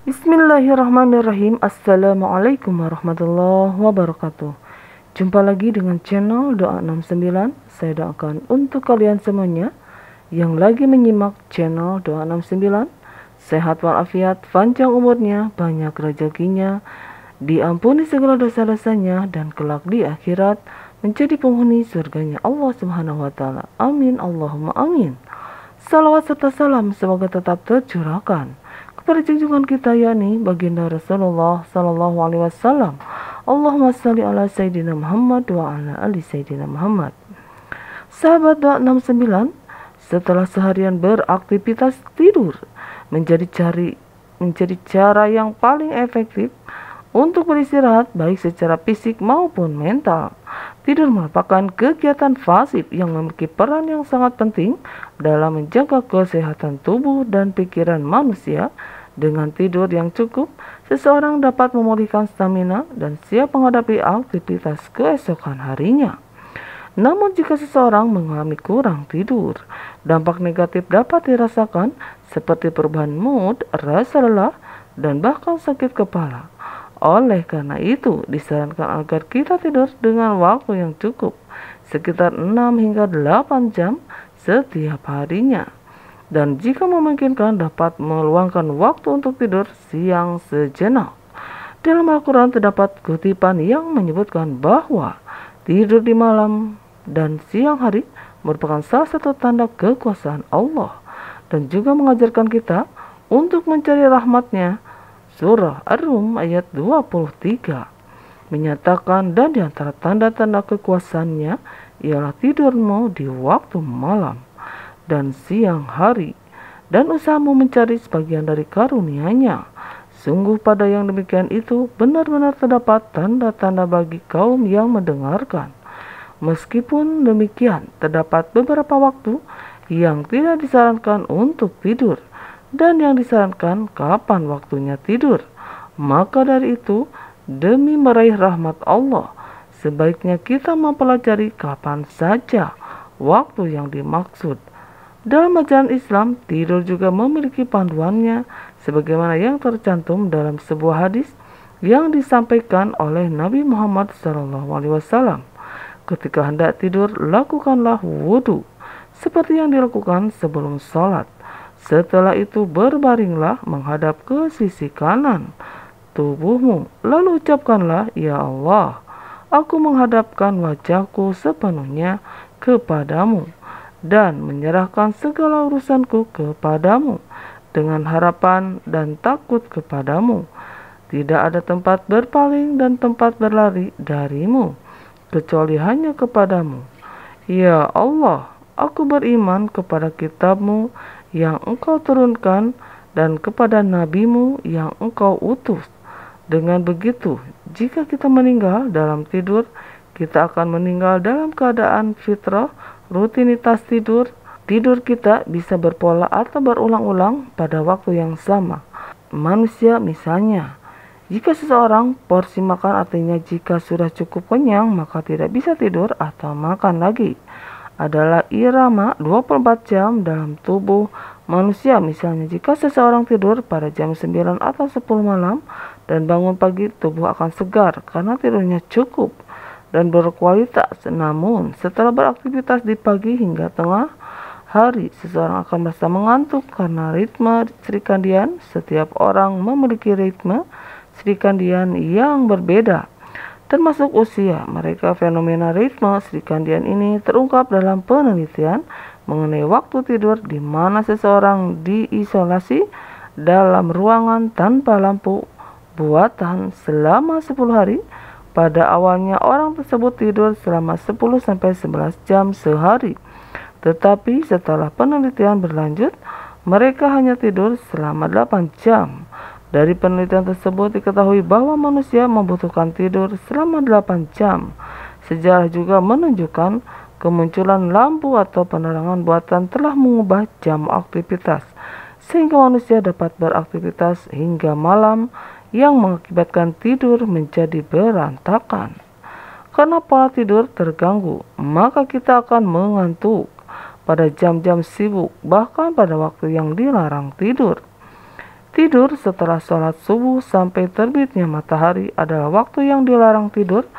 Bismillahirrahmanirrahim. Assalamualaikum warahmatullahi wabarakatuh. Jumpa lagi dengan channel Doa 69. Saya doakan untuk kalian semuanya yang lagi menyimak channel Doa 69, sehat walafiat, panjang umurnya, banyak rezekinya, diampuni segala dosa-dosanya, dan kelak di akhirat menjadi penghuni surganya Allah Subhanahu wa Ta'ala. Amin, Allahumma amin. Salawat serta salam semoga tetap tercurahkan kepada junjungan kita, yakni baginda Rasulullah Sallallahu Alaihi Wasallam. Allahumma salli ala Sayyidina Muhammad wa ala ali Sayyidina Muhammad. Sahabat Doa 69, setelah seharian beraktivitas, tidur menjadi cara yang paling efektif untuk beristirahat baik secara fisik maupun mental. Tidur merupakan kegiatan pasif yang memiliki peran yang sangat penting dalam menjaga kesehatan tubuh dan pikiran manusia. Dengan tidur yang cukup, seseorang dapat memulihkan stamina dan siap menghadapi aktivitas keesokan harinya. Namun jika seseorang mengalami kurang tidur, dampak negatif dapat dirasakan seperti perubahan mood, rasa lelah, dan bahkan sakit kepala. Oleh karena itu, disarankan agar kita tidur dengan waktu yang cukup, sekitar 6 hingga 8 jam setiap harinya. Dan jika memungkinkan dapat meluangkan waktu untuk tidur siang sejenak. Dalam Al-Quran terdapat kutipan yang menyebutkan bahwa tidur di malam dan siang hari merupakan salah satu tanda kekuasaan Allah, dan juga mengajarkan kita untuk mencari rahmatnya. Surah Ar-Rum ayat 23 menyatakan, dan di antara tanda-tanda kekuasaannya ialah tidurmu di waktu malam dan siang hari, dan usahamu mencari sebagian dari karunia-Nya. Sungguh pada yang demikian itu benar-benar terdapat tanda-tanda bagi kaum yang mendengarkan. Meskipun demikian, terdapat beberapa waktu yang tidak disarankan untuk tidur, dan yang disarankan kapan waktunya tidur. Maka dari itu, demi meraih rahmat Allah, sebaiknya kita mempelajari kapan saja waktu yang dimaksud. Dalam ajaran Islam, tidur juga memiliki panduannya sebagaimana yang tercantum dalam sebuah hadis yang disampaikan oleh Nabi Muhammad SAW. Ketika hendak tidur, lakukanlah wudhu seperti yang dilakukan sebelum sholat. Setelah itu berbaringlah menghadap ke sisi kanan tubuhmu, lalu ucapkanlah, "Ya Allah, aku menghadapkan wajahku sepenuhnya kepadamu dan menyerahkan segala urusanku kepadamu dengan harapan dan takut kepadamu. Tidak ada tempat berpaling dan tempat berlari darimu kecuali hanya kepadamu. Ya Allah, aku beriman kepada kitabmu yang engkau turunkan dan kepada nabimu yang engkau utus. Dengan begitu, jika kita meninggal dalam tidur, kita akan meninggal dalam keadaan fitrah. Rutinitas tidur kita bisa berpola atau berulang-ulang pada waktu yang sama. Manusia misalnya, jika seseorang porsi makan, artinya jika sudah cukup kenyang maka tidak bisa tidur atau makan lagi, adalah irama 24 jam dalam tubuh manusia. Misalnya jika seseorang tidur pada jam 9 atau 10 malam dan bangun pagi, tubuh akan segar karena tidurnya cukup dan berkualitas. Namun setelah beraktivitas di pagi hingga tengah hari, seseorang akan merasa mengantuk karena ritme sirkadian. Setiap orang memiliki ritme sirkadian yang berbeda, termasuk usia mereka. Fenomena ritme sirkadian ini terungkap dalam penelitian mengenai waktu tidur, di mana seseorang diisolasi dalam ruangan tanpa lampu buatan selama 10 hari. Pada awalnya orang tersebut tidur selama 10-11 jam sehari. Tetapi setelah penelitian berlanjut, mereka hanya tidur selama 8 jam. Dari penelitian tersebut diketahui bahwa manusia membutuhkan tidur selama 8 jam. Sejarah juga menunjukkan kemunculan lampu atau penerangan buatan telah mengubah jam aktivitas, sehingga manusia dapat beraktivitas hingga malam, yang mengakibatkan tidur menjadi berantakan. Karena pola tidur terganggu, maka kita akan mengantuk pada jam-jam sibuk, bahkan pada waktu yang dilarang tidur. Tidur setelah sholat subuh sampai terbitnya matahari adalah waktu yang dilarang tidur.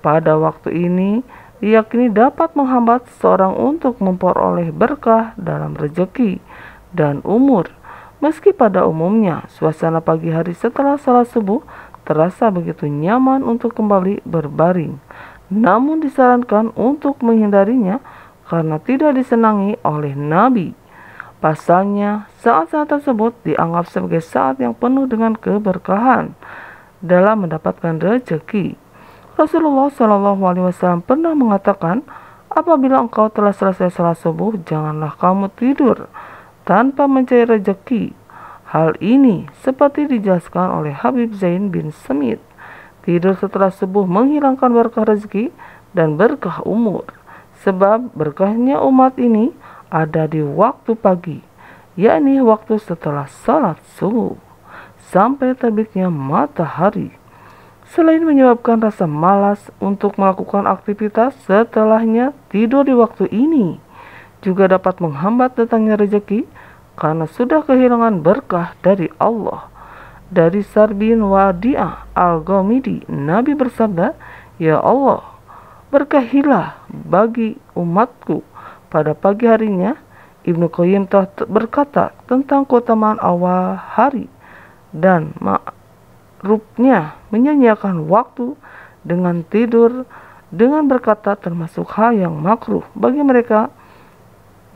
Pada waktu ini diyakini dapat menghambat seseorang untuk memperoleh berkah dalam rezeki dan umur. Meski pada umumnya suasana pagi hari setelah sholat subuh terasa begitu nyaman untuk kembali berbaring, namun disarankan untuk menghindarinya karena tidak disenangi oleh Nabi. Pasalnya, saat-saat tersebut dianggap sebagai saat yang penuh dengan keberkahan dalam mendapatkan rezeki. Rasulullah SAW pernah mengatakan, apabila engkau telah selesai salat subuh, janganlah kamu tidur tanpa mencari rezeki. Hal ini seperti dijelaskan oleh Habib Zain bin Semit. Tidur setelah subuh menghilangkan berkah rezeki dan berkah umur. Sebab berkahnya umat ini ada di waktu pagi, yakni waktu setelah salat subuh sampai terbitnya matahari. Selain menyebabkan rasa malas untuk melakukan aktivitas setelahnya, tidur di waktu ini juga dapat menghambat datangnya rezeki karena sudah kehilangan berkah dari Allah. Dari Sar bin Wadi'ah al-Ghamidi, Nabi bersabda, "Ya Allah, berkahilah bagi umatku pada pagi harinya." Ibnu Qayyim telah berkata tentang keutamaan awal hari dan rupnya menyanyiakan waktu dengan tidur dengan berkata termasuk hal yang makruh bagi mereka,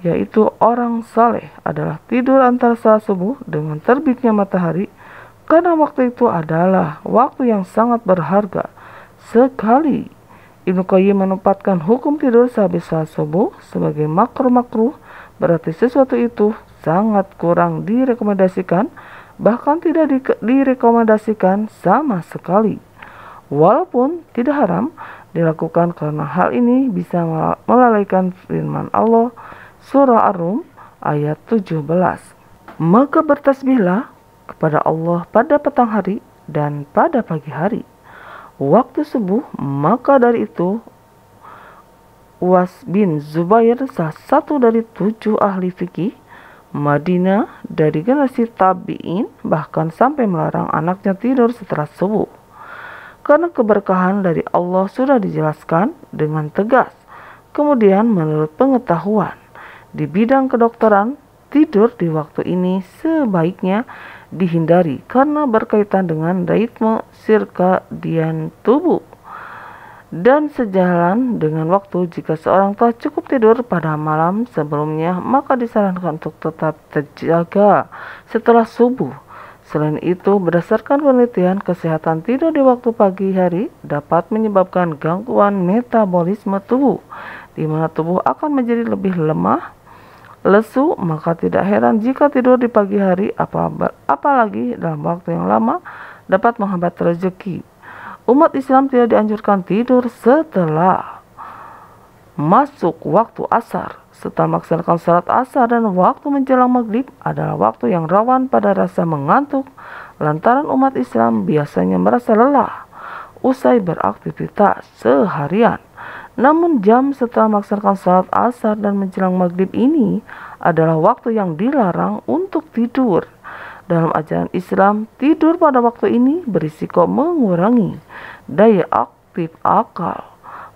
yaitu orang saleh adalah tidur antara salat subuh dengan terbitnya matahari, karena waktu itu adalah waktu yang sangat berharga sekali. Ibnu Qayyim menempatkan hukum tidur sehabis salat subuh sebagai makruh, berarti sesuatu itu sangat kurang direkomendasikan, bahkan tidak direkomendasikan sama sekali. Walaupun tidak haram dilakukan karena hal ini bisa melalaikan firman Allah surah Ar-Rum ayat 17. Maka bertasbihlah kepada Allah pada petang hari dan pada pagi hari, waktu subuh. Maka dari itu Uwas bin Zubair, salah satu dari 7 ahli fikih Madinah dari generasi tabi'in, bahkan sampai melarang anaknya tidur setelah subuh. Karena keberkahan dari Allah sudah dijelaskan dengan tegas. Kemudian menurut pengetahuan di bidang kedokteran, tidur di waktu ini sebaiknya dihindari karena berkaitan dengan ritme sirkadian tubuh. Dan sejalan dengan waktu, jika seorang telah cukup tidur pada malam sebelumnya, maka disarankan untuk tetap terjaga setelah subuh. Selain itu, berdasarkan penelitian, kesehatan tidur di waktu pagi hari dapat menyebabkan gangguan metabolisme tubuh, di mana tubuh akan menjadi lebih lemah, lesu. Maka tidak heran jika tidur di pagi hari, apalagi dalam waktu yang lama, dapat menghambat rezeki. Umat Islam tidak dianjurkan tidur setelah masuk waktu asar. Setelah melaksanakan salat asar dan waktu menjelang maghrib adalah waktu yang rawan pada rasa mengantuk, lantaran umat Islam biasanya merasa lelah usai beraktivitas seharian. Namun jam setelah melaksanakan salat asar dan menjelang maghrib ini adalah waktu yang dilarang untuk tidur. Dalam ajaran Islam, tidur pada waktu ini berisiko mengurangi daya aktif akal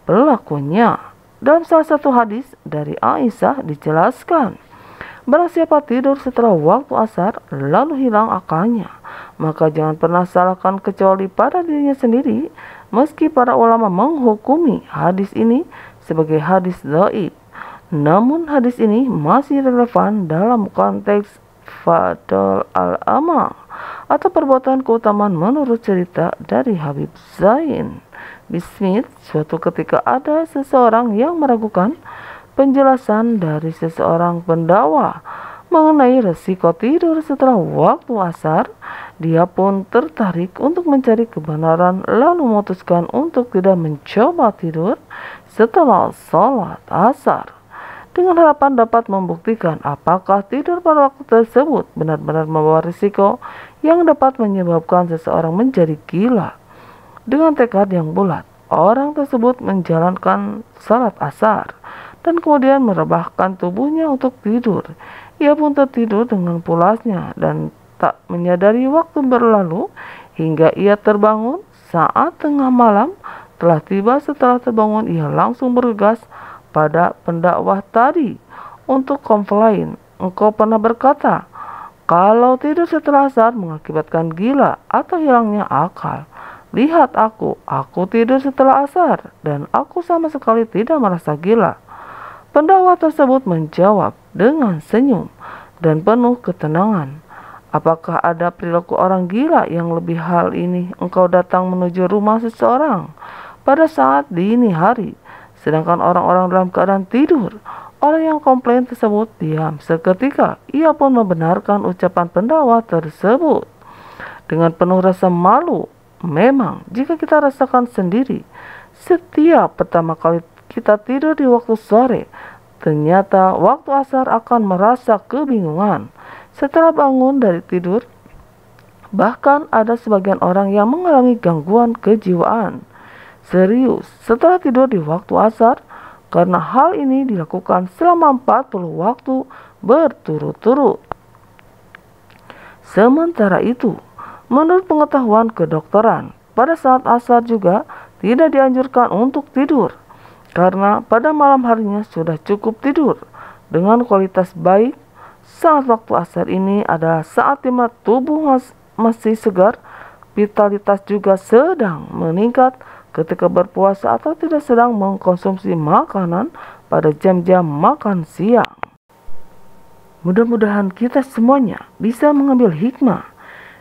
pelakunya. Dalam salah satu hadis dari Aisyah dijelaskan, barang siapa tidur setelah waktu asar lalu hilang akalnya, maka jangan pernah salahkan kecuali pada dirinya sendiri. Meski para ulama menghukumi hadis ini sebagai hadis dhaif, namun hadis ini masih relevan dalam konteks fadl al-amal atau perbuatan keutamaan menurut cerita dari Habib Zain bin Smith. Suatu ketika ada seseorang yang meragukan penjelasan dari seseorang pendakwah mengenai resiko tidur setelah waktu asar. Dia pun tertarik untuk mencari kebenaran lalu memutuskan untuk tidak mencoba tidur setelah sholat asar, dengan harapan dapat membuktikan apakah tidur pada waktu tersebut benar-benar membawa risiko yang dapat menyebabkan seseorang menjadi gila. Dengan tekad yang bulat, orang tersebut menjalankan salat asar dan kemudian merebahkan tubuhnya untuk tidur. Ia pun tertidur dengan pulasnya dan tak menyadari waktu berlalu hingga ia terbangun saat tengah malam telah tiba. Setelah terbangun, ia langsung bergegas pada pendakwah tadi untuk komplain. Engkau pernah berkata, kalau tidur setelah asar mengakibatkan gila atau hilangnya akal. Lihat aku tidur setelah asar dan aku sama sekali tidak merasa gila. Pendakwah tersebut menjawab dengan senyum dan penuh ketenangan. Apakah ada perilaku orang gila yang lebih hal ini engkau datang menuju rumah seseorang pada saat dini hari, sedangkan orang-orang dalam keadaan tidur? Orang yang komplain tersebut diam seketika. Ia pun membenarkan ucapan pendakwah tersebut dengan penuh rasa malu. Memang jika kita rasakan sendiri, setiap pertama kali kita tidur di waktu sore, ternyata waktu asar akan merasa kebingungan setelah bangun dari tidur. Bahkan ada sebagian orang yang mengalami gangguan kejiwaan serius setelah tidur di waktu asar, karena hal ini dilakukan selama 40 waktu berturut-turut. Sementara itu, menurut pengetahuan kedokteran, pada saat asar juga tidak dianjurkan untuk tidur, karena pada malam harinya sudah cukup tidur dengan kualitas baik. Saat waktu asar ini adalah saat dimana tubuh masih segar, vitalitas juga sedang meningkat ketika berpuasa atau tidak sedang mengkonsumsi makanan pada jam-jam makan siang. Mudah-mudahan kita semuanya bisa mengambil hikmah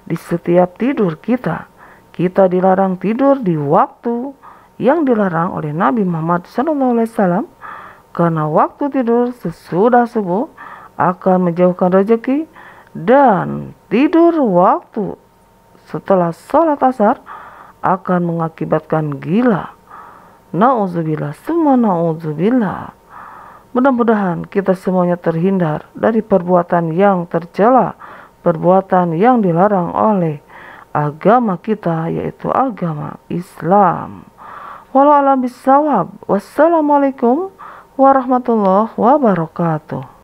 di setiap tidur kita. Kita dilarang tidur di waktu yang dilarang oleh Nabi Muhammad SAW, karena waktu tidur sesudah subuh akan menjauhkan rezeki, dan tidur waktu setelah sholat asar akan mengakibatkan gila. Na'udzubillah, semua na'udzubillah. Mudah-mudahan kita semuanya terhindar dari perbuatan yang tercela, perbuatan yang dilarang oleh agama kita, yaitu agama Islam. Wallahu a'lam bishawab. Wassalamualaikum warahmatullahi wabarakatuh.